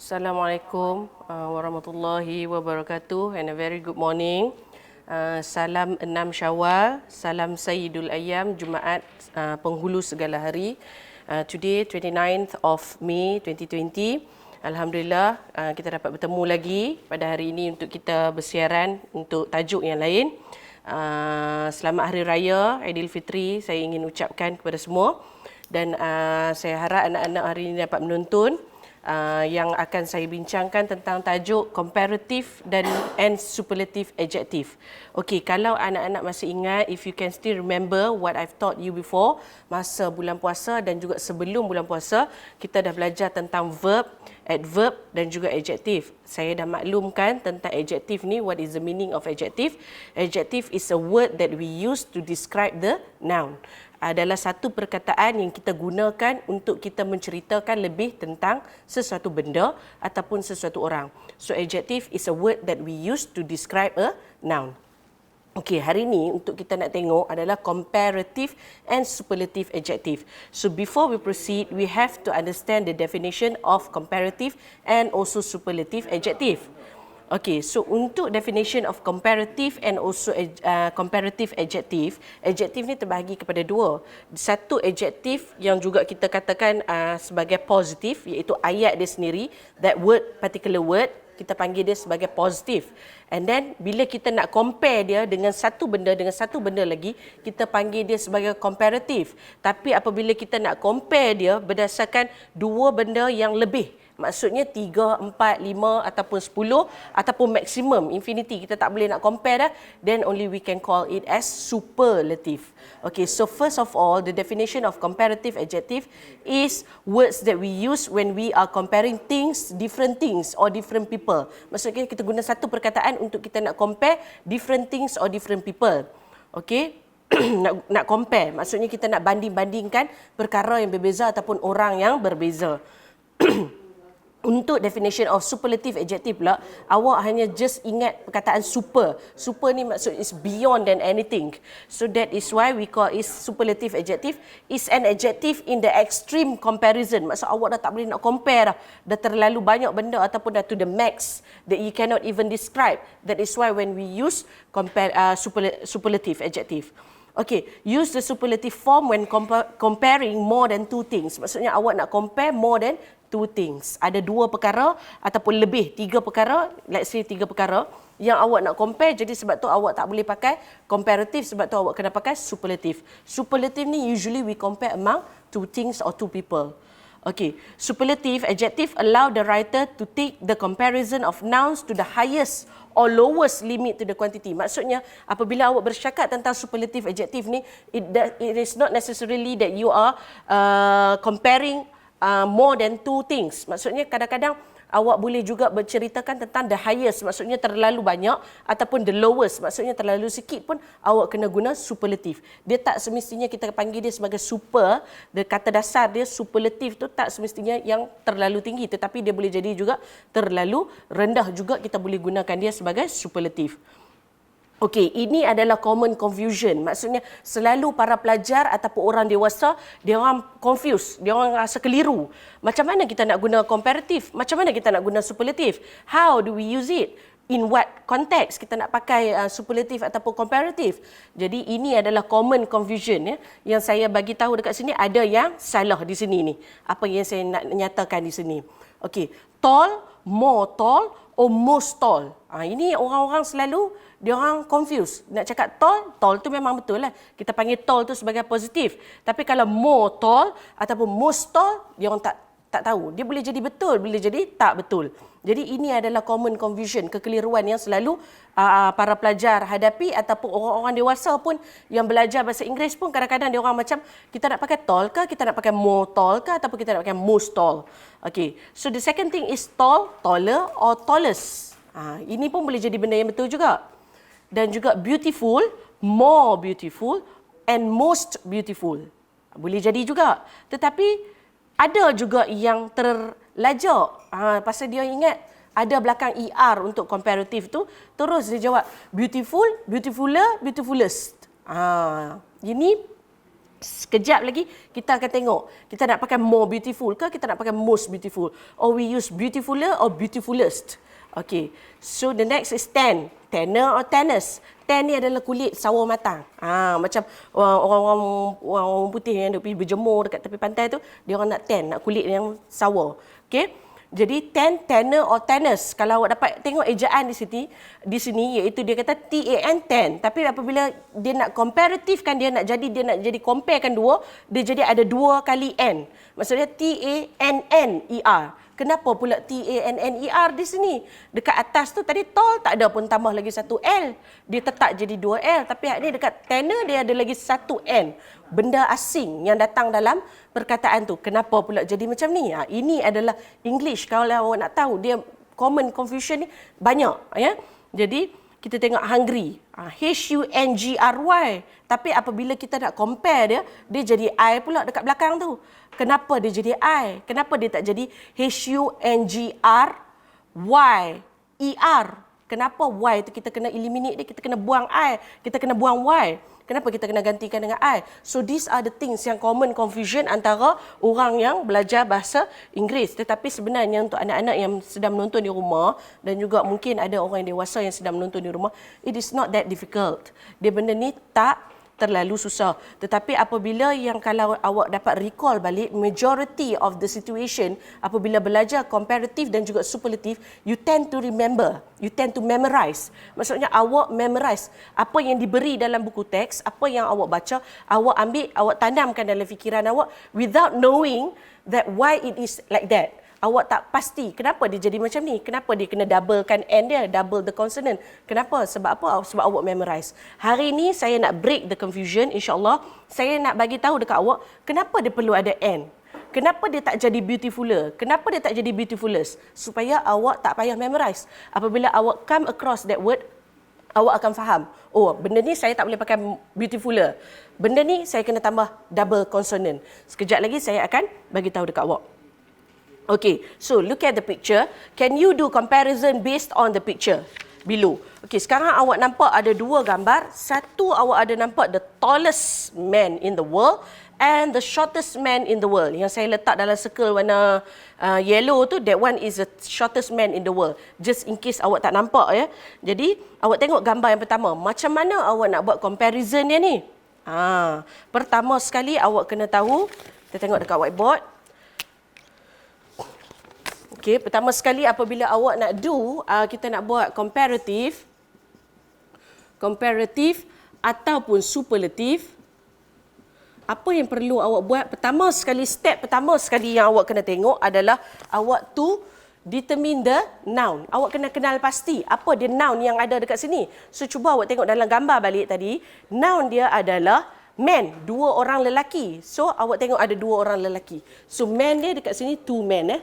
Assalamualaikum warahmatullahi wabarakatuh and a very good morning. Salam 6 Syawal, salam Sayyidul Ayyam, Jumaat penghulu segala hari. Today 29th of May 2020. Alhamdulillah kita dapat bertemu lagi pada hari ini untuk kita bersiaran untuk tajuk yang lain. Selamat Hari Raya Aidilfitri saya ingin ucapkan kepada semua dan saya harap anak-anak hari ini dapat menonton yang akan saya bincangkan tentang tajuk comparative and superlative adjective. Okey, kalau anak-anak masih ingat, if you can still remember what I've taught you before, masa bulan puasa dan juga sebelum bulan puasa, kita dah belajar tentang verb, adverb dan juga adjective. Saya dah maklumkan tentang adjective ni, what is the meaning of adjective. Adjective is a word that we use to describe the noun. Adalah satu perkataan yang kita gunakan untuk kita menceritakan lebih tentang sesuatu benda ataupun sesuatu orang. So adjective is a word that we use to describe a noun. Okey, hari ini untuk kita nak tengok adalah comparative and superlative adjective. So before we proceed, we have to understand the definition of comparative and also superlative adjective. Okey, so untuk definition of comparative and also comparative adjective, adjective ni terbahagi kepada dua. Satu adjective yang juga kita katakan sebagai positif, iaitu ayat dia sendiri, that word, particular word, kita panggil dia sebagai positif. And then bila kita nak compare dia dengan satu benda lagi, kita panggil dia sebagai comparative. Tapi apabila kita nak compare dia berdasarkan dua benda yang lebih, maksudnya 3, 4, 5 ataupun 10 ataupun maksimum infinity, kita tak boleh nak compare dah, then only we can call it as superlative. Okay, so first of all, the definition of comparative adjective is words that we use when we are comparing things, different things or different people. Maksudnya kita guna satu perkataan untuk kita nak compare different things or different people. Okay, nak compare, maksudnya kita nak banding-bandingkan perkara yang berbeza ataupun orang yang berbeza. Untuk definition of superlative adjective pula, awak hanya just ingat perkataan super. Super ni maksud is beyond than anything. So that is why we call it superlative adjective. Is an adjective in the extreme comparison. Maksud awak dah tak boleh nak compare dah. Dah terlalu banyak benda ataupun dah to the max that you cannot even describe. That is why when we use superlative adjective. Okay, use the superlative form when comparing more than two things. Maksudnya awak nak compare more than two things. Ada dua perkara ataupun lebih, tiga perkara, let's say tiga perkara yang awak nak compare, jadi sebab tu awak tak boleh pakai comparative, sebab tu awak kena pakai superlative. Superlative ni usually we compare among two things or two people. Okay, superlative adjective allow the writer to take the comparison of nouns to the highest or lowest limit to the quantity. Maksudnya apabila awak bercakap tentang superlative adjective ni, it is not necessarily that you are comparing more than two things. Maksudnya kadang-kadang awak boleh juga berceritakan tentang the highest, maksudnya terlalu banyak, ataupun the lowest, maksudnya terlalu sikit pun awak kena guna superlative. Dia tak semestinya kita panggil dia sebagai super, the kata dasar dia superlative tu tak semestinya yang terlalu tinggi, tetapi dia boleh jadi juga terlalu rendah juga, kita boleh gunakan dia sebagai superlative. Okey, ini adalah common confusion. Maksudnya selalu para pelajar ataupun orang dewasa, dia orang confuse, dia orang rasa keliru. Macam mana kita nak guna comparative? Macam mana kita nak guna superlative? How do we use it? In what context kita nak pakai superlative ataupun comparative? Jadi ini adalah common confusion ya, yang saya bagi tahu dekat sini, ada yang salah di sini ni. Apa yang saya nak nyatakan di sini. Okey, tall, more tall or most tall. Ini orang-orang selalu dia orang confuse. Nak cakap tall, tall tu memang betul lah. Kita panggil tall tu sebagai positif. Tapi kalau more tall ataupun most tall, dia orang tak tahu. Dia boleh jadi betul, boleh jadi tak betul. Jadi ini adalah common confusion, kekeliruan yang selalu para pelajar hadapi, ataupun orang-orang dewasa pun yang belajar bahasa Inggeris pun kadang-kadang dia orang macam, kita nak pakai tall ke, kita nak pakai more tall ke, ataupun kita nak pakai most tall. Okay, so the second thing is tall, taller or tallest. Ini pun boleh jadi benda yang betul juga. Dan juga beautiful, more beautiful and most beautiful. Boleh jadi juga. Tetapi ada juga yang terlajak. Pasal dia ingat ada belakang ER untuk comparative tu, terus dia jawab beautiful, beautifuler, beautifulest. Ini Sekejap lagi kita akan tengok kita nak pakai more beautiful ke kita nak pakai most beautiful, or we use beautifuler or beautifulest. Okay, so the next is tan. Tanner or tanners. Tan ni adalah kulit sawo matang. Macam orang putih yang duk pergi berjemur dekat tepi pantai tu, dia orang nak tan, nak kulit yang sawo. Okay, jadi tan, tanner or tanners. Kalau awak dapat tengok ejaan di sini iaitu dia kata TAN, tan. Tapi apabila dia nak comparative kan, dia nak jadi comparekan dua, dia jadi ada 2 kali N. Maksudnya TANNER. Kenapa pula TANNER di sini? Dekat atas tu tadi tall tak ada pun tambah lagi 1 L. Dia tetap jadi 2 L. Tapi ni dekat tanner dia ada lagi 1 N. Benda asing yang datang dalam perkataan tu. Kenapa pula jadi macam ni? Ini adalah English. Kalau awak nak tahu, dia common confusion ni banyak. Ya? Jadi kita tengok hungry. HUNGRY. Tapi apabila kita nak compare dia jadi I pula dekat belakang tu. Kenapa dia jadi I? Kenapa dia tak jadi HUNGRYER? Kenapa Y tu kita kena eliminate dia, kita kena buang I, kita kena buang Y. Kenapa kita kena gantikan dengan I? So these are the things yang common confusion antara orang yang belajar bahasa Inggeris. Tetapi sebenarnya untuk anak-anak yang sedang menonton di rumah dan juga mungkin ada orang yang dewasa yang sedang menonton di rumah, it is not that difficult. Dia benda ni tak terlalu susah. Tetapi apabila yang kalau awak dapat recall balik, majority of the situation apabila belajar comparative dan juga superlative, you tend to remember, you tend to memorize. Maksudnya awak memorize apa yang diberi dalam buku teks, apa yang awak baca, awak ambil, awak tanamkan dalam fikiran awak without knowing that why it is like that. Awak tak pasti kenapa dia jadi macam ni, kenapa dia kena doublekan N dia, double the consonant. Kenapa? Sebab apa? Sebab awak memorize. Hari ni saya nak break the confusion, insya-Allah. Saya nak bagi tahu dekat awak kenapa dia perlu ada N. Kenapa dia tak jadi beautifuler? Kenapa dia tak jadi beautifulest? Supaya awak tak payah memorize. Apabila awak come across that word, awak akan faham. Oh, benda ni saya tak boleh pakai beautifuler. Benda ni saya kena tambah double consonant. Sekejap lagi saya akan bagi tahu dekat awak. Okay, so look at the picture. Can you do comparison based on the picture below? Okay, sekarang awak nampak ada 2 gambar. Satu awak ada nampak the tallest man in the world and the shortest man in the world. Yang saya letak dalam circle warna yellow tu, that one is the shortest man in the world. Just in case awak tak nampak ya. Jadi, awak tengok gambar yang pertama. Macam mana awak nak buat comparison dia ni? Pertama sekali awak kena tahu, kita tengok dekat whiteboard. Okay, pertama sekali apabila awak nak do, kita nak buat comparative ataupun superlative, apa yang perlu awak buat? Step pertama sekali yang awak kena tengok adalah awak to determine the noun. Awak kena kenal pasti apa dia noun yang ada dekat sini. So, cuba awak tengok dalam gambar balik tadi, noun dia adalah man, 2 orang lelaki. So, awak tengok ada 2 orang lelaki. So, man dia dekat sini 2 men.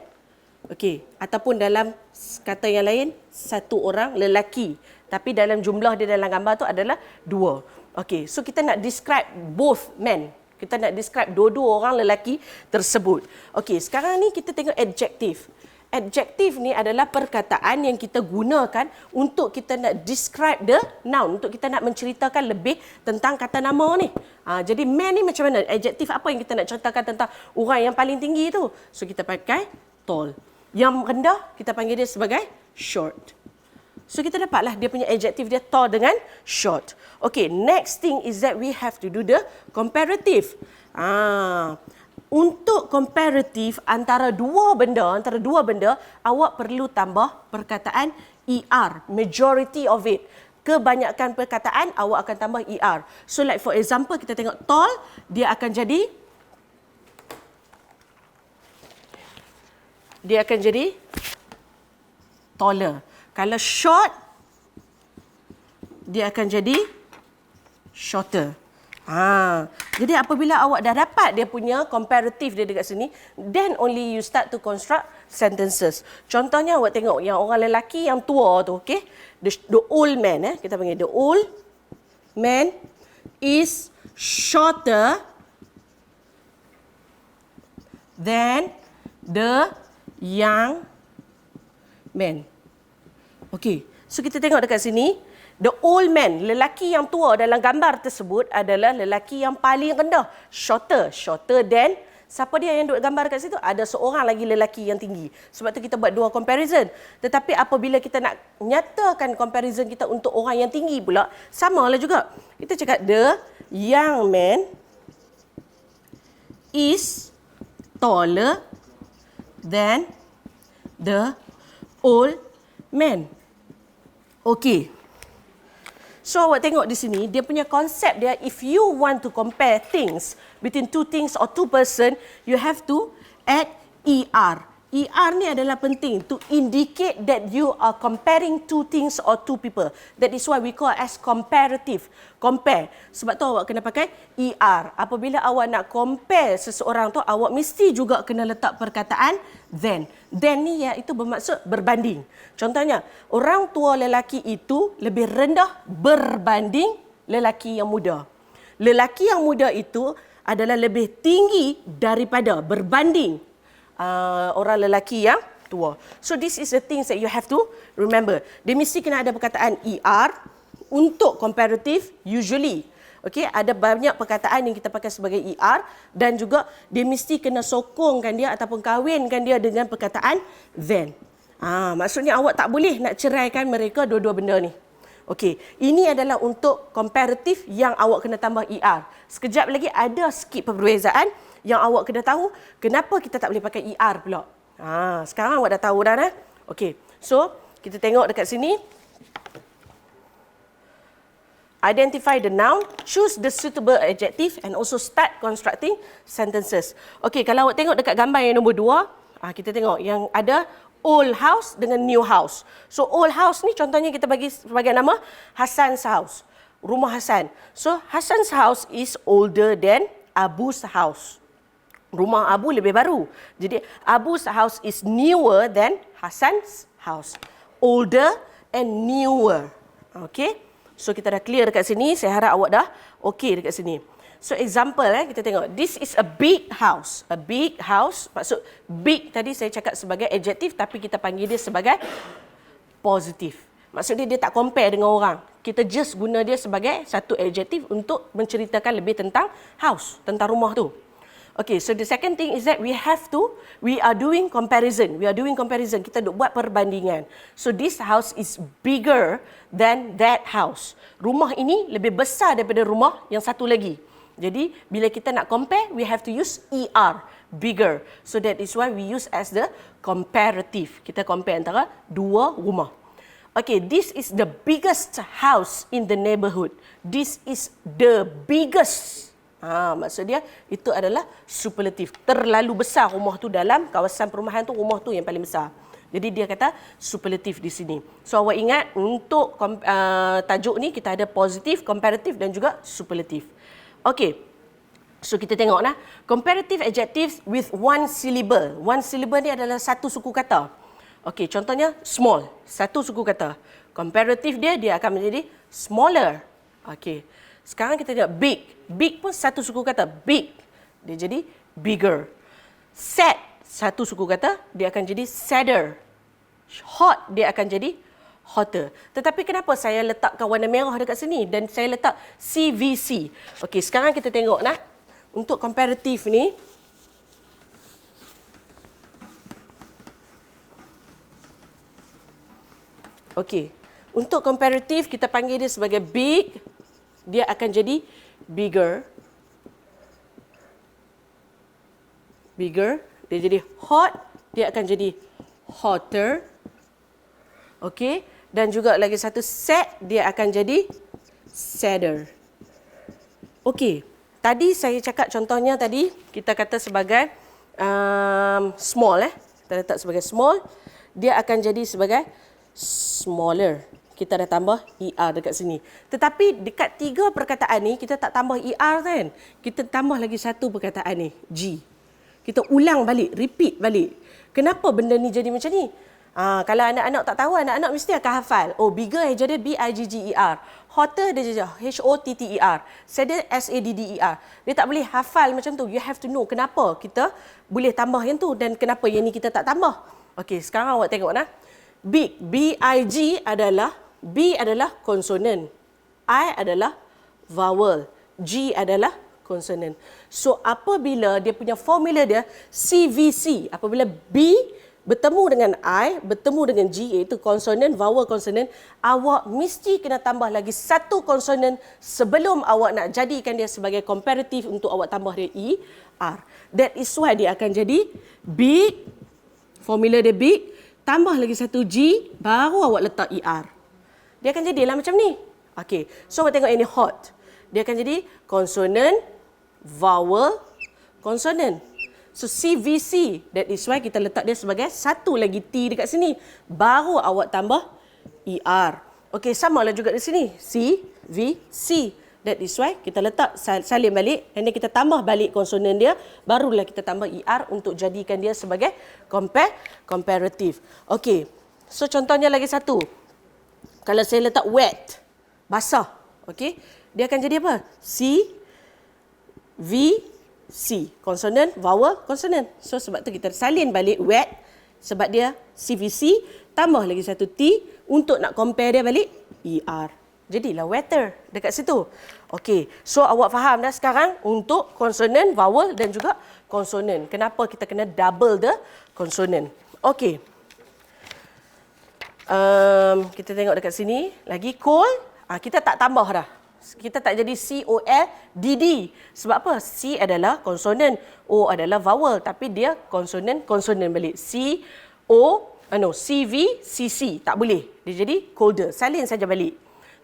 Okey, ataupun dalam kata yang lain 1 orang lelaki. Tapi dalam jumlah dia dalam gambar tu adalah 2. Okey, so kita nak describe both men. Kita nak describe dua-dua orang lelaki tersebut. Okey, sekarang ni kita tengok adjective. Adjective ni adalah perkataan yang kita gunakan untuk kita nak describe the noun, untuk kita nak menceritakan lebih tentang kata nama ni. Jadi man ni macam mana? Adjective apa yang kita nak ceritakan tentang orang yang paling tinggi tu? So kita pakai tall. Yang rendah, kita panggil dia sebagai short. So, kita dapatlah dia punya adjective dia tall dengan short. Okay, next thing is that we have to do the comparative. Untuk comparative antara dua benda, awak perlu tambah perkataan ER, majority of it. Kebanyakan perkataan, awak akan tambah ER. So, like for example, kita tengok tall, dia akan jadi taller. Kalau short, dia akan jadi shorter. Jadi apabila awak dah dapat dia punya comparative dia dekat sini, then only you start to construct sentences. Contohnya awak tengok yang orang lelaki yang tua tu, okay? The old man, kita panggil the old man is shorter than the young man. Okey, so kita tengok dekat sini, The old man, lelaki yang tua dalam gambar tersebut adalah lelaki yang paling rendah. Shorter than, siapa dia yang duduk gambar kat situ? Ada seorang lagi lelaki yang tinggi. Sebab tu kita buat dua comparison. Tetapi apabila kita nak nyatakan comparison kita untuk orang yang tinggi pula, samalah juga. Kita cakap the young man is taller than the old man. Okey. So awak tengok di sini, dia punya konsep dia, if you want to compare things between two things or two person, you have to add ER. ER ni adalah penting to indicate that you are comparing two things or two people. That is why we call as comparative. Compare. Sebab tu awak kena pakai ER. Apabila awak nak compare seseorang tu, awak mesti juga kena letak perkataan then. Then ni iaitu bermaksud berbanding. Contohnya, orang tua lelaki itu lebih rendah berbanding lelaki yang muda. Lelaki yang muda itu adalah lebih tinggi daripada berbanding orang lelaki yang tua. So this is the things that you have to remember. Dia mesti kena ada perkataan ER untuk comparative usually. Okey, ada banyak perkataan yang kita pakai sebagai ER dan juga dia mesti kena sokongkan dia ataupun kawinkan dia dengan perkataan then. Maksudnya awak tak boleh nak ceraikan mereka dua-dua benda ni. Okey, ini adalah untuk comparative yang awak kena tambah ER. Sekejap lagi ada sikit perbezaan yang awak kena tahu kenapa kita tak boleh pakai ER pula. Sekarang awak dah tahu dah. Okey, so kita tengok dekat sini. Identify the noun, choose the suitable adjective and also start constructing sentences. Okey, kalau awak tengok dekat gambar yang nombor 2, kita tengok yang ada old house dengan new house. So old house ni contohnya kita bagi sebagai nama Hasan's house. Rumah Hasan. So Hasan's house is older than Abu's house. Rumah Abu lebih baru. Jadi Abu's house is newer than Hasan's house. Older and newer. Okey. So kita dah clear dekat sini. Saya harap awak dah okey dekat sini. So example kita tengok. This is a big house. A big house. Maksud big tadi saya cakap sebagai adjektif tapi kita panggil dia sebagai positif. Maksudnya dia tak compare dengan orang. Kita just guna dia sebagai satu adjektif untuk menceritakan lebih tentang house, tentang rumah tu. Okay, so the second thing is that we are doing comparison. Kita duk buat perbandingan. So this house is bigger than that house. Rumah ini lebih besar daripada rumah yang satu lagi. Jadi, bila kita nak compare, we have to use ER, bigger. So that is why we use as the comparative. Kita compare antara dua rumah. Okay, this is the biggest house in the neighborhood. This is the biggest. Maksud dia itu adalah superlatif. Terlalu besar rumah tu dalam kawasan perumahan tu, rumah tu yang paling besar. Jadi dia kata superlatif di sini. So awak ingat untuk tajuk ni kita ada positif, comparative dan juga superlatif. Okey. So kita tengok nah, comparative adjectives with one syllable. One syllable ni adalah satu suku kata. Okey, contohnya small, satu suku kata. Comparative dia akan menjadi smaller. Okey. Sekarang kita tengok big. Big pun satu suku kata. Big. Dia jadi bigger. Sad. Satu suku kata. Dia akan jadi sadder. Hot. Dia akan jadi hotter. Tetapi kenapa saya letakkan warna merah dekat sini dan saya letak CVC? Okey, sekarang kita tengok nah. Untuk comparative ni. Okey. Untuk comparative kita panggil dia sebagai big. Dia akan jadi bigger. Bigger. Dia jadi hot. Dia akan jadi hotter. Okey. Dan juga lagi satu sad. Dia akan jadi sadder. Okey. Tadi saya cakap contohnya tadi. Kita kata sebagai small. Kita letak sebagai small. Dia akan jadi sebagai smaller. Kita dah tambah ER dekat sini. Tetapi dekat tiga perkataan ni, kita tak tambah ER kan? Kita tambah lagi satu perkataan ni, G. Kita ulang balik, repeat balik. Kenapa benda ni jadi macam ni? Kalau anak-anak tak tahu, anak-anak mesti akan hafal. Oh, bigger jadi B-I-G-G-E-R. Hotter dia jadi H-O-T-T-E-R. Sadder S-A-D-D-E-R. Dia tak boleh hafal macam tu. You have to know kenapa kita boleh tambah yang tu dan kenapa yang ni kita tak tambah. Okey, sekarang awak tengok nah. Big, B-I-G adalah B adalah konsonan, I adalah vowel, G adalah konsonan. So apabila dia punya formula dia CVC, apabila B bertemu dengan I, bertemu dengan G iaitu konsonan, vowel konsonan, awak mesti kena tambah lagi satu konsonan sebelum awak nak jadikan dia sebagai komparatif untuk awak tambah dia ER. That is why dia akan jadi big, formula dia big, tambah lagi satu G, baru awak letak ER. Dia akan jadilah macam ni. Okey, so awak tengok ini hot. Dia akan jadi konsonan, vowel, konsonan. So CVC, that is why kita letak dia sebagai satu lagi T dekat sini. Baru awak tambah ER. Okey, samalah juga di sini. CVC. That is why kita letak salin balik. Dan kita tambah balik konsonan dia. Barulah kita tambah ER untuk jadikan dia sebagai comparative. Okey, so contohnya lagi satu. Kalau saya letak wet, basah. Okey, dia akan jadi apa? CVC, konsonan, vowel, konsonan. So sebab tu kita salin balik wet sebab dia CVC, tambah lagi satu T untuk nak compare dia balik ER. Jadilah wetter dekat situ. Okey, so awak faham dah sekarang untuk konsonan, vowel dan juga konsonan. Kenapa kita kena double the konsonan. Okey. Kita tengok dekat sini lagi cold. Kita tak tambah dah. Kita tak jadi COLDD. Sebab apa? C adalah konsonan, O adalah vowel, tapi dia konsonan balik. CVCC tak boleh. Dia jadi colder. Salin saja balik.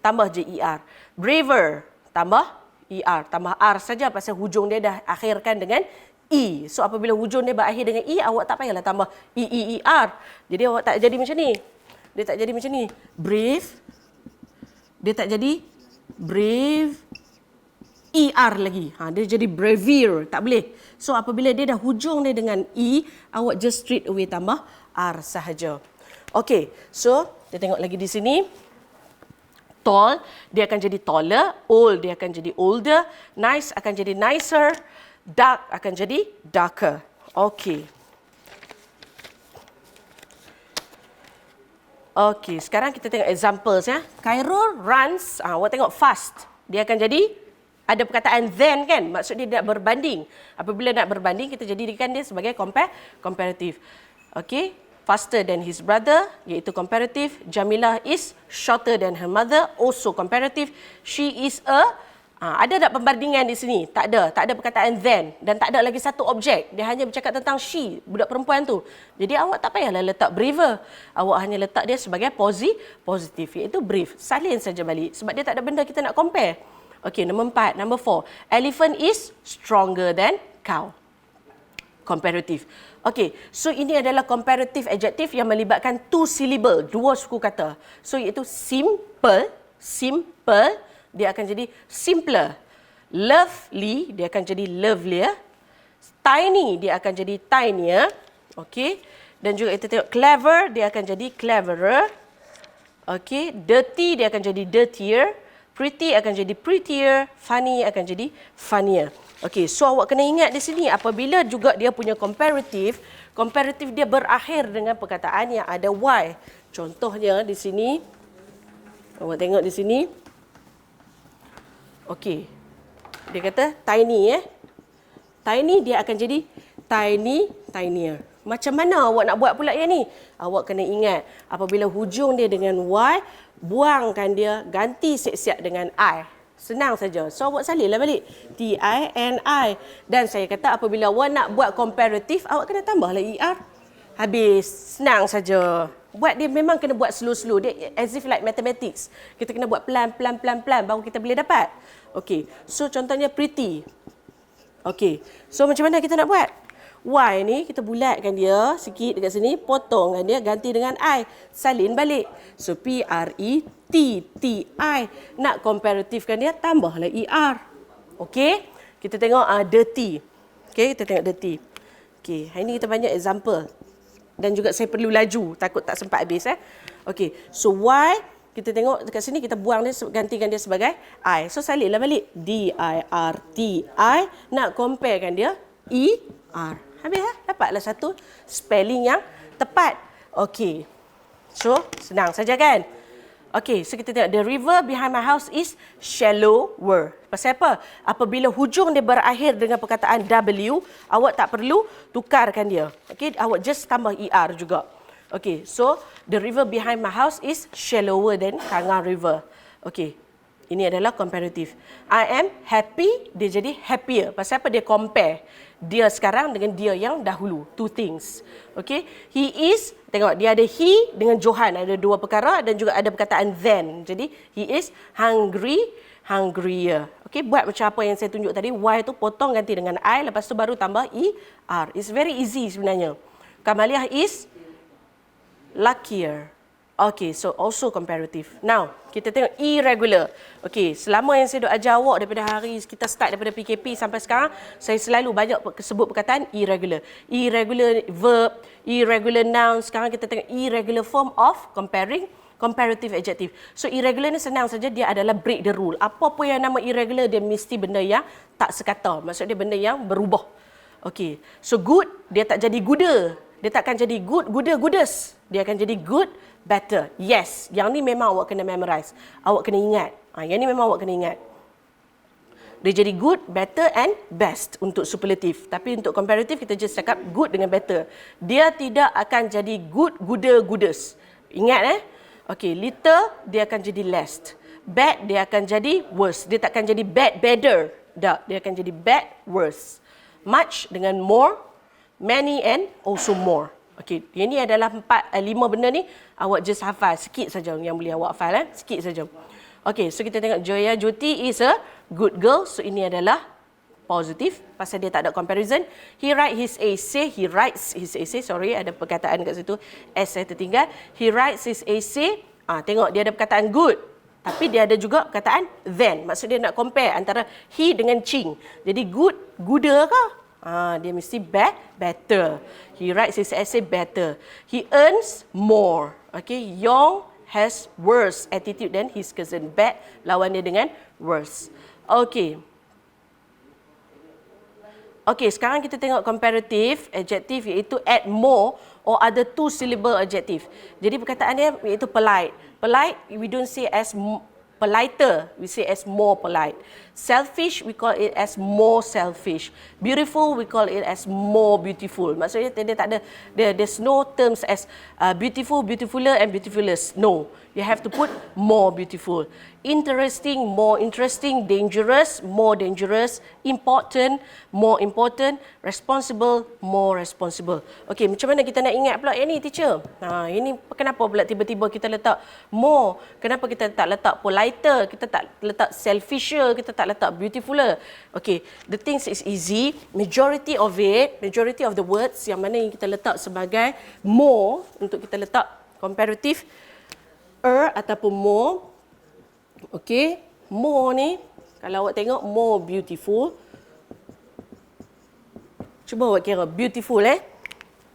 Tambah je ER. Braver tambah ER, tambah R saja pasal hujung dia dah akhirkan dengan E. So apabila hujung dia berakhir dengan E, awak tak payahlah tambah ER. Jadi awak tak jadi macam ni. Dia tak jadi macam ni. Brave. Dia tak jadi brave ER lagi. Dia jadi bravier. Tak boleh. So apabila dia dah hujung dia dengan E, awak just straight away tambah R sahaja. Okey. So, kita tengok lagi di sini. Tall, dia akan jadi taller. Old, dia akan jadi older. Nice akan jadi nicer. Dark akan jadi darker. Okey. Okey, sekarang kita tengok examples ya. Khairul runs, awak tengok fast. Dia akan jadi ada perkataan then kan? Maksud dia nak berbanding. Apabila nak berbanding, kita jadikan dia sebagai comparative. Okey, faster than his brother iaitu comparative. Jamilah is shorter than her mother, also comparative. She is a ada tak perbandingan di sini? Tak ada. Tak ada perkataan then. Dan tak ada lagi satu objek. Dia hanya bercakap tentang she, budak perempuan tu. Jadi awak tak payahlah letak braver. Awak hanya letak dia sebagai positif, iaitu brief. Salin saja balik. Sebab dia tak ada benda kita nak compare. Okey, nombor 4. Number 4. Elephant is stronger than cow. Comparative. Okey, so ini adalah comparative adjective yang melibatkan two syllable, dua suku kata. So iaitu simple, dia akan jadi simpler. Lovely, dia akan jadi lovelier. Tiny, dia akan jadi tinier. Okey. Dan juga kita tengok clever, dia akan jadi cleverer. Okey. Dirty, dia akan jadi dirtier. Pretty akan jadi prettier. Funny akan jadi funnier. Okey, so awak kena ingat di sini apabila juga dia punya comparative dia berakhir dengan perkataan yang ada Y. Contohnya di sini, awak tengok di sini. Okey. Dia kata tiny Tiny dia akan jadi tinier. Macam mana awak nak buat pula yang ni? Awak kena ingat apabila hujung dia dengan Y, buangkan dia, ganti siap-siap dengan I. Senang saja. So awak salinlah balik. T-I-N-I. Dan saya kata apabila awak nak buat comparative, awak kena tambahlah ER. Habis. Senang saja. Buat dia memang kena buat slow-slow. Dia as if like mathematics. Kita kena buat pelan baru kita boleh dapat. Okey. So contohnya pretty. Okey. So macam mana kita nak buat? Y ni kita bulatkan dia sikit dekat sini, potongkan dia, ganti dengan I. Salin balik. So P-R-E-T-T-I. Nak comparatifkan dia, tambahlah ER. Okey. Kita tengok dirty. Okey, kita tengok dirty. Okey, hari ni kita banyak example. Dan juga saya perlu laju, takut tak sempat habis. Okey, so Y, kita tengok dekat sini, kita buang dia, gantikan dia sebagai I. So salinlah balik. D-I-R-T-I. Nak comparekan dia, E-R. Habis dapatlah satu spelling yang tepat. Okey, so senang saja kan? Okay, so kita tengok the river behind my house is shallower. Pasal apa? Apabila hujung dia berakhir dengan perkataan W, awak tak perlu tukarkan dia. Okay, awak just tambah ER juga. Okay, so the river behind my house is shallower than Kangar River. Okay, ini adalah comparative. I am happy, dia jadi happier. Pasal apa? Dia compare dia sekarang dengan dia yang dahulu. Two things. Okay. He is, tengok dia ada he dengan Johan. Ada dua perkara dan juga ada perkataan then. Jadi he is hungry, hungrier. Okay. Buat macam apa yang saya tunjuk tadi. Y tu potong ganti dengan I. Lepas tu baru tambah ER. It's very easy sebenarnya. Kamaliah is luckier. Okay, so also comparative. Now, kita tengok irregular. Okay, selama yang saya duk ajar awak daripada hari kita start daripada PKP sampai sekarang, saya selalu banyak sebut perkataan irregular. Irregular verb, irregular noun. Sekarang kita tengok irregular form of comparing comparative adjective. So irregular ni senang saja, dia adalah break the rule. Apa pun yang nama irregular, dia mesti benda yang tak sekata. Maksudnya benda yang berubah. Okay, so good, dia tak jadi gooder. Dia takkan jadi good, gooder, goodest. Dia akan jadi good, better. Yes, yang ni memang awak kena memorize. Awak kena ingat. Yang ni memang awak kena ingat. Dia jadi good, better and best untuk superlative. Tapi untuk comparative, kita just cakap good dengan better. Dia tidak akan jadi good, gooder, goodest. Ingat Okay, little, dia akan jadi less. Bad, dia akan jadi worse. Dia takkan jadi bad, better. Tak, dia akan jadi bad, worse. Much dengan more, many and also more. Okey, ini adalah 5 benda ni awak just hafal sikit saja yang boleh awak hafal sikit saja. Okey, so kita tengok Joya Jyoti is a good girl. So ini adalah positif pasal dia tak ada comparison. He writes his essay, sorry ada perkataan kat situ S saya tertinggal. He writes his essay. Tengok dia ada perkataan good. Tapi dia ada juga perkataan then. Maksud dia nak compare antara he dengan Ching. Jadi good, gooder ke? Dia mesti better. He writes his essay better. He earns more. Okay, Yong has worse attitude than his cousin. Bad, lawan dia dengan worse. Okay. Okay, sekarang kita tengok comparative adjective iaitu add more or other 2 syllable adjective. Jadi perkataan dia iaitu polite. Polite, we don't say as politer, we say as more polite. Selfish, we call it as more selfish. Beautiful, we call it as more beautiful. Maksudnya dia tak ada, there's no terms as beautiful, beautifuler and beautifulest. No, you have to put more beautiful. Interesting, more interesting. Dangerous, more dangerous. Important, more important. Responsible, more responsible. Okey, macam mana kita nak ingat pula yang ni, teacher? Ini kenapa pula tiba-tiba kita letak more? Kenapa kita tak letak politer? Kita tak letak selfisher? Kita tak letak beautifuler? Okey, the things is easy. Majority of the words yang mana yang kita letak sebagai more untuk kita letak comparative ataupun more. Okey, more ni kalau awak tengok more beautiful. Cuba awak kira beautiful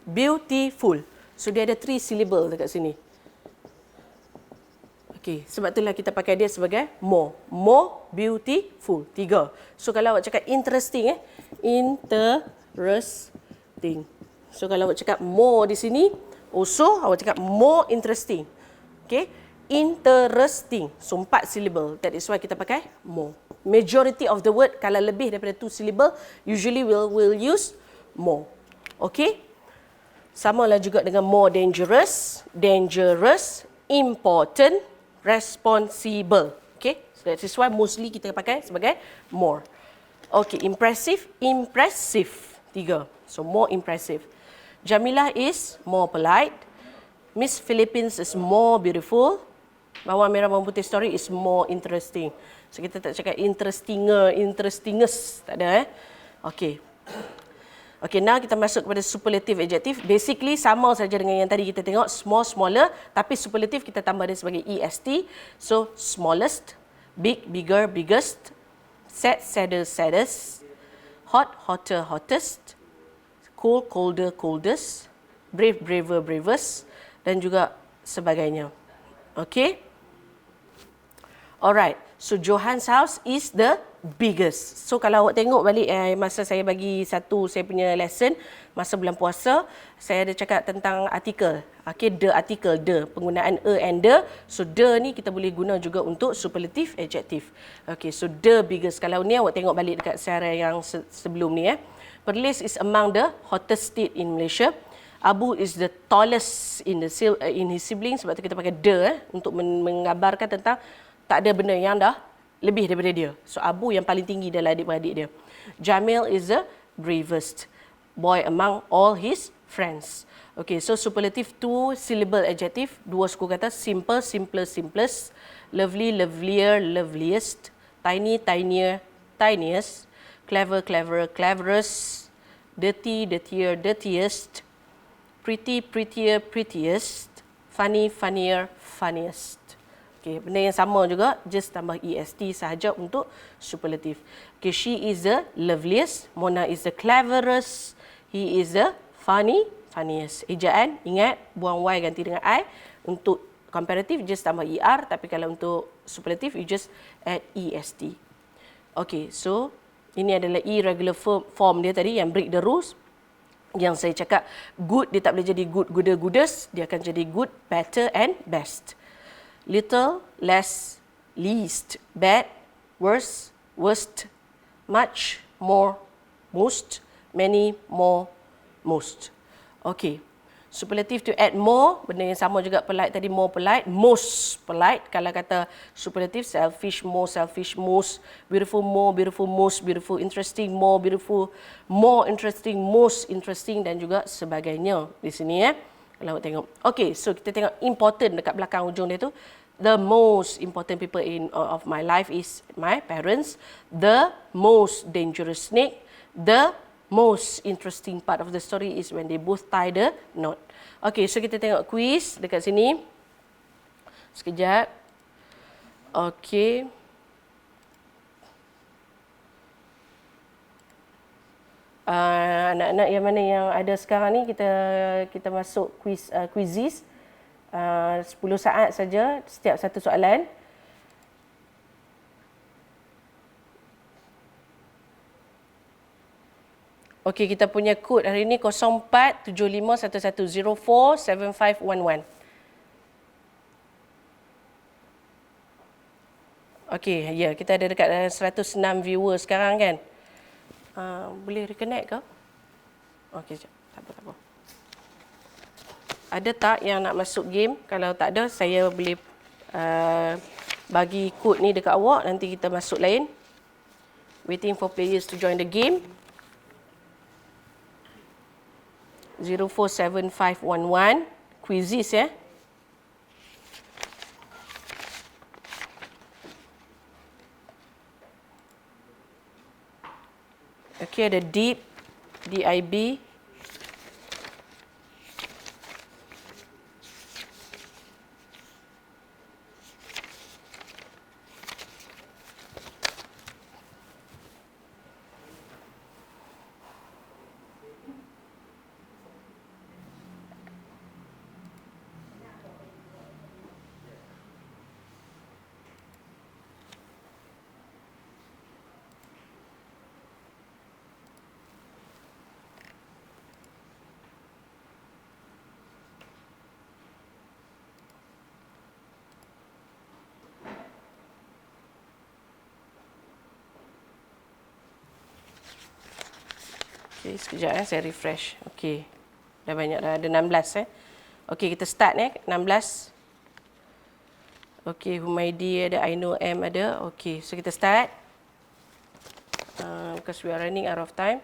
Beautiful. So dia ada 3 syllable dekat sini. Okey, sebab itulah kita pakai dia sebagai more. More beautiful. 3. So kalau awak cakap interesting interesting. So kalau awak cakap more di sini, also awak cakap more interesting. Okey. Interesting. So 4 syllable. That is why kita pakai more. Majority of the word kalau lebih daripada 2 syllable, usually we'll use more. Okay? Samalah juga dengan more dangerous, important, responsible. Okay? So that is why mostly kita pakai sebagai more. Okay, impressive. 3. So more impressive. Jamilah is more polite. Miss Philippines is more beautiful. Bawang merah bawang putih story is more interesting. So kita tak cakap interestingest, tak ada Okay. Okay, now kita masuk kepada superlative adjective. Basically sama saja dengan yang tadi kita tengok, small, smaller, tapi superlative kita tambah dia sebagai est. So smallest, big, bigger, biggest, sad, sadder, saddest, hot, hotter, hottest, cold, colder, coldest, brave, braver, bravest dan juga sebagainya. Okay? Alright, so Johan's house is the biggest. So kalau awak tengok balik masa saya bagi saya punya lesson masa bulan puasa, saya ada cakap tentang artikel. Okay, the article, the, penggunaan a and the. So the ni kita boleh guna juga untuk superlative adjective. Okay, so the biggest. Kalau ni awak tengok balik dekat siaran yang sebelum ni Perlis is among the hottest state in Malaysia. Abu is the tallest in his siblings, sebab tu kita pakai the untuk menggambarkan tentang tak ada benda yang dah lebih daripada dia. So Abu yang paling tinggi dalam adik-beradik dia. Jamil is the bravest boy among all his friends. Okay, so superlative 2 syllable adjective, 2 suku kata: simple, simpler, simplest; lovely, lovelier, loveliest; tiny, tinier, tiniest; clever, cleverer, cleverest; dirty, dirtier, dirtiest; pretty, prettier, prettiest; funny, funnier, funniest. Okay, benda yang sama juga, just tambah est sahaja untuk superlative. Okay, she is the loveliest, Mona is the cleverest, he is the funniest. Ejaan, ingat, buang y ganti dengan I. Untuk comparative, just tambah er, tapi kalau untuk superlative, you just add est. Okay, so ini adalah irregular form dia tadi yang break the rules. Yang saya cakap, good dia tak boleh jadi good, gooder, goodest. Dia akan jadi good, better and best. Little, less, least; bad, worse, worst; much, more, most; many, more, most. Okay. Superlative to add more, benda yang sama juga polite tadi, more polite, most polite. Kalau kata superlative, selfish, more selfish, most beautiful, more beautiful, most beautiful, interesting, more beautiful, more interesting, most interesting dan juga sebagainya di sini Kalau awak tengok. Okay, so kita tengok important dekat belakang ujung dia tu. The most important people of my life is my parents. The most dangerous snake. The most interesting part of the story is when they both tie the knot. Okay, so kita tengok quiz dekat sini. Sekejap. Okay. Anak-anak yang mana yang ada sekarang ni, kita masuk quizzes. 10 saat saja setiap satu soalan. Okey, kita punya kod hari ini 047511047511. Okey, ya, kita ada dekat 106 viewers sekarang kan. Boleh reconnect ke? Okey, sekejap. Tak apa. Ada tak yang nak masuk game? Kalau tak ada, saya boleh bagi kod ni dekat awak. Nanti kita masuk lain. Waiting for players to join the game. 047511. Quizzes Okey, ada DIB, DIB. Okay, sekejap saya refresh. Okey. Dah banyak dah, ada 16 Okey, kita start 16. Okey, Humaidi ada, I know M ada. Okey, so kita start. Because we are running out of time.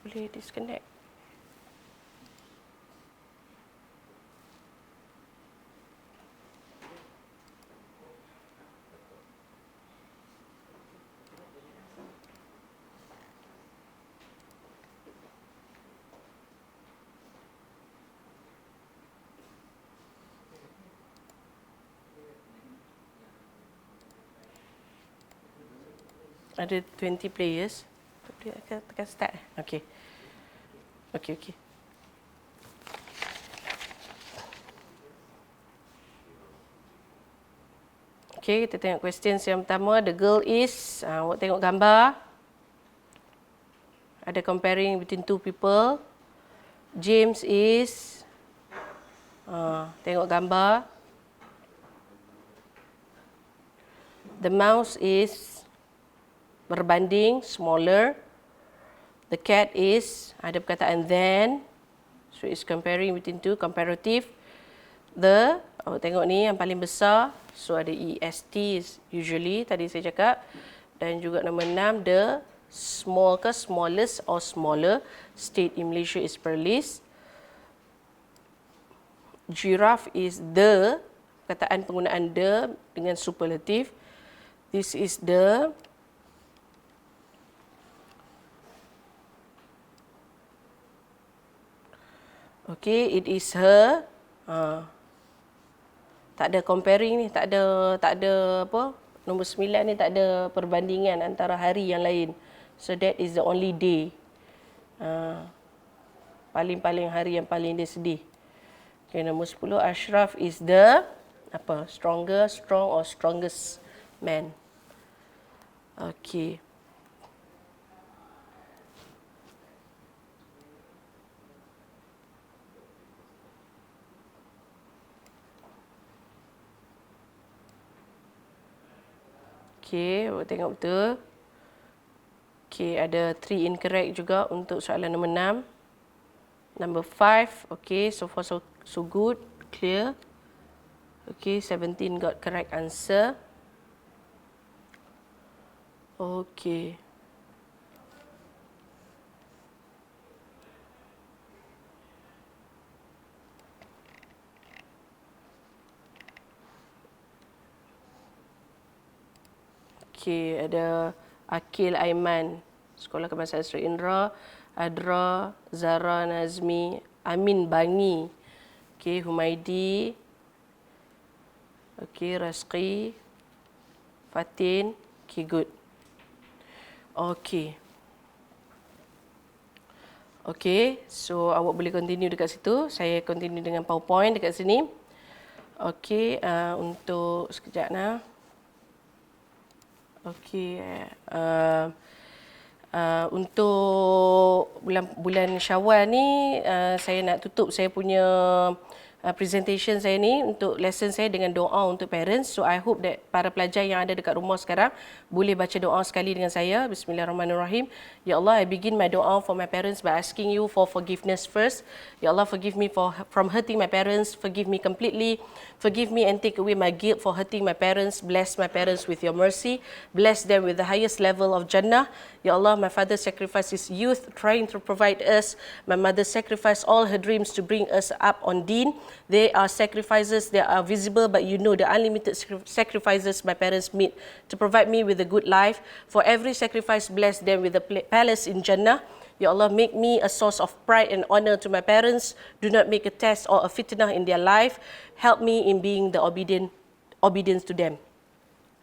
Boleh disconnect. Ada 20 players. Kita tekan start. Okey. Okey. Okay, kita tengok questions yang pertama. The girl is, awak tengok gambar. Ada comparing between two people. James is, tengok gambar. The mouse is berbanding, smaller. The cat is, ada perkataan then. So it's comparing between two, comparative. The, awak tengok ni yang paling besar. So ada EST usually, tadi saya cakap. Dan juga nombor 6, the small ke smallest or smaller. State in Malaysia is per list. Giraffe is the, perkataan penggunaan the dengan superlative. This is the. Okay, it is her. Tak ada comparing ni, tak ada apa? Nombor 9 ni tak ada perbandingan antara hari yang lain. So that is the only day. Paling-paling hari yang paling dia sedih. Okay, nombor 10, Ashraf is the apa? Stronger, strong or strongest man. Okay. Okay, tengok betul. Okay, ada 3 incorrect juga untuk soalan nombor 6. Number 5, okay, so far so good, clear. Okay, 17 got correct answer. Okay. Okay, ada Akil Aiman, Sekolah Kebangsaan Sri Indra, Adra, Zara Nazmi, Amin Bangi, okay, Humaidi, okay, Rasqi, Fatin, okay, good. Okay. Okay, so awak boleh continue dekat situ. Saya continue dengan PowerPoint dekat sini. Okay, untuk sekejap nah. Okay, untuk bulan Syawal ni saya nak tutup saya punya presentation saya ni untuk lesson saya dengan doa untuk parents. So I hope that para pelajar yang ada dekat rumah sekarang boleh baca doa sekali dengan saya. Bismillahirrahmanirrahim. Ya Allah, I begin my doa for my parents by asking you for forgiveness first. Ya Allah, forgive me from hurting my parents. Forgive me completely. Forgive me and take away my guilt for hurting my parents. Bless my parents with your mercy. Bless them with the highest level of Jannah. Ya Allah, my father sacrificed his youth trying to provide us. My mother sacrificed all her dreams to bring us up on deen. They are sacrifices that are visible, but you know the unlimited sacrifices my parents made to provide me with a good life. For every sacrifice, bless them with a palace in Jannah. Ya Allah, make me a source of pride and honor to my parents. Do not make a test or a fitnah in their life. Help me in being the obedience to them.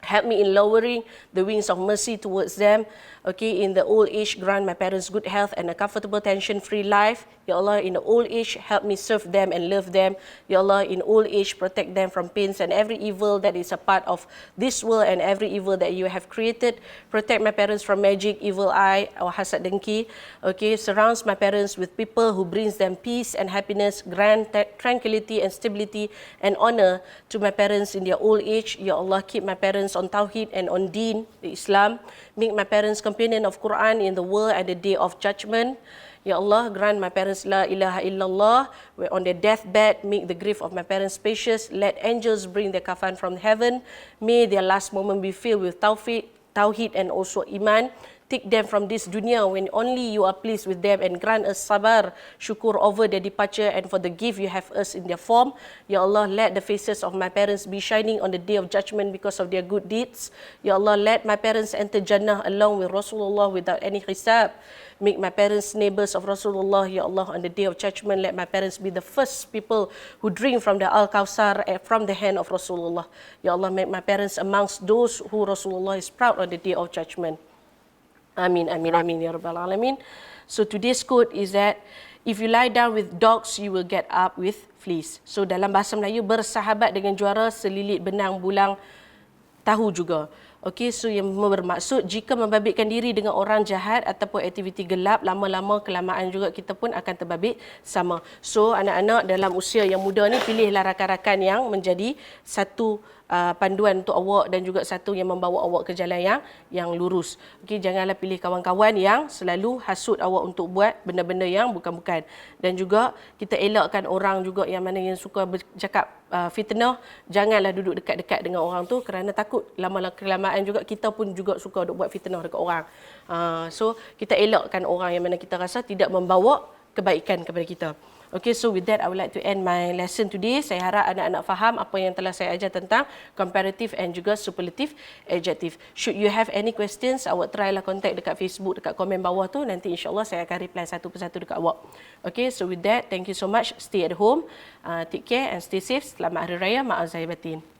Help me in lowering the wings of mercy towards them. Okay, in the old age, grant my parents good health and a comfortable, tension-free life. Ya Allah, in the old age, help me serve them and love them. Ya Allah, in old age, protect them from pains and every evil that is a part of this world and every evil that you have created. Protect my parents from magic, evil eye, or hasad dengki. Okay, surrounds my parents with people who brings them peace and happiness, grant tranquility and stability and honor to my parents in their old age. Ya Allah, keep my parents on Tawheed and on Deen, Islam. Make my parents companion of Quran in the world at the day of judgment. Ya Allah, grant my parents la ilaha illallah. Where on their deathbed, make the grave of my parents spacious. Let angels bring their kafan from heaven. May their last moment be filled with Tawheed and also Iman. Take them from this dunya when only you are pleased with them and grant us sabar, syukur over their departure and for the gift you have us in their form. Ya Allah, let the faces of my parents be shining on the day of judgment because of their good deeds. Ya Allah, let my parents enter Jannah along with Rasulullah without any hisab. Make my parents neighbors of Rasulullah, Ya Allah, on the day of judgment. Let my parents be the first people who drink from the Al-Kawthar from the hand of Rasulullah. Ya Allah, make my parents amongst those who Rasulullah is proud on the day of judgment. Amin, amin, amin, ya Rabbal Alamin. So today's quote is that, if you lie down with dogs, you will get up with fleas. So dalam bahasa Melayu, bersahabat dengan juara selilit benang bulang tahu juga. Okey, so yang bermaksud jika membabitkan diri dengan orang jahat ataupun aktiviti gelap, lama-lama kelamaan juga kita pun akan terbabit sama. So anak-anak dalam usia yang muda ni, pilihlah rakan-rakan yang menjadi satu panduan untuk awak dan juga satu yang membawa awak ke jalan yang lurus. Okey, janganlah pilih kawan-kawan yang selalu hasut awak untuk buat benda-benda yang bukan-bukan. Dan juga kita elakkan orang juga yang mana yang suka bercakap fitnah. Janganlah duduk dekat-dekat dengan orang tu kerana takut lama-lama kelamaan juga kita pun juga suka duk buat fitnah dekat orang. So kita elakkan orang yang mana kita rasa tidak membawa kebaikan kepada kita. Okay, so with that I would like to end my lesson today. Saya harap anak-anak faham apa yang telah saya ajar tentang comparative and juga superlative adjective. Should you have any questions, awak try lah contact dekat Facebook, dekat komen bawah tu. Nanti insyaAllah saya akan reply satu persatu dekat awak. Okay, so with that, thank you so much. Stay at home, take care and stay safe. Selamat Hari Raya, maaf zahir batin.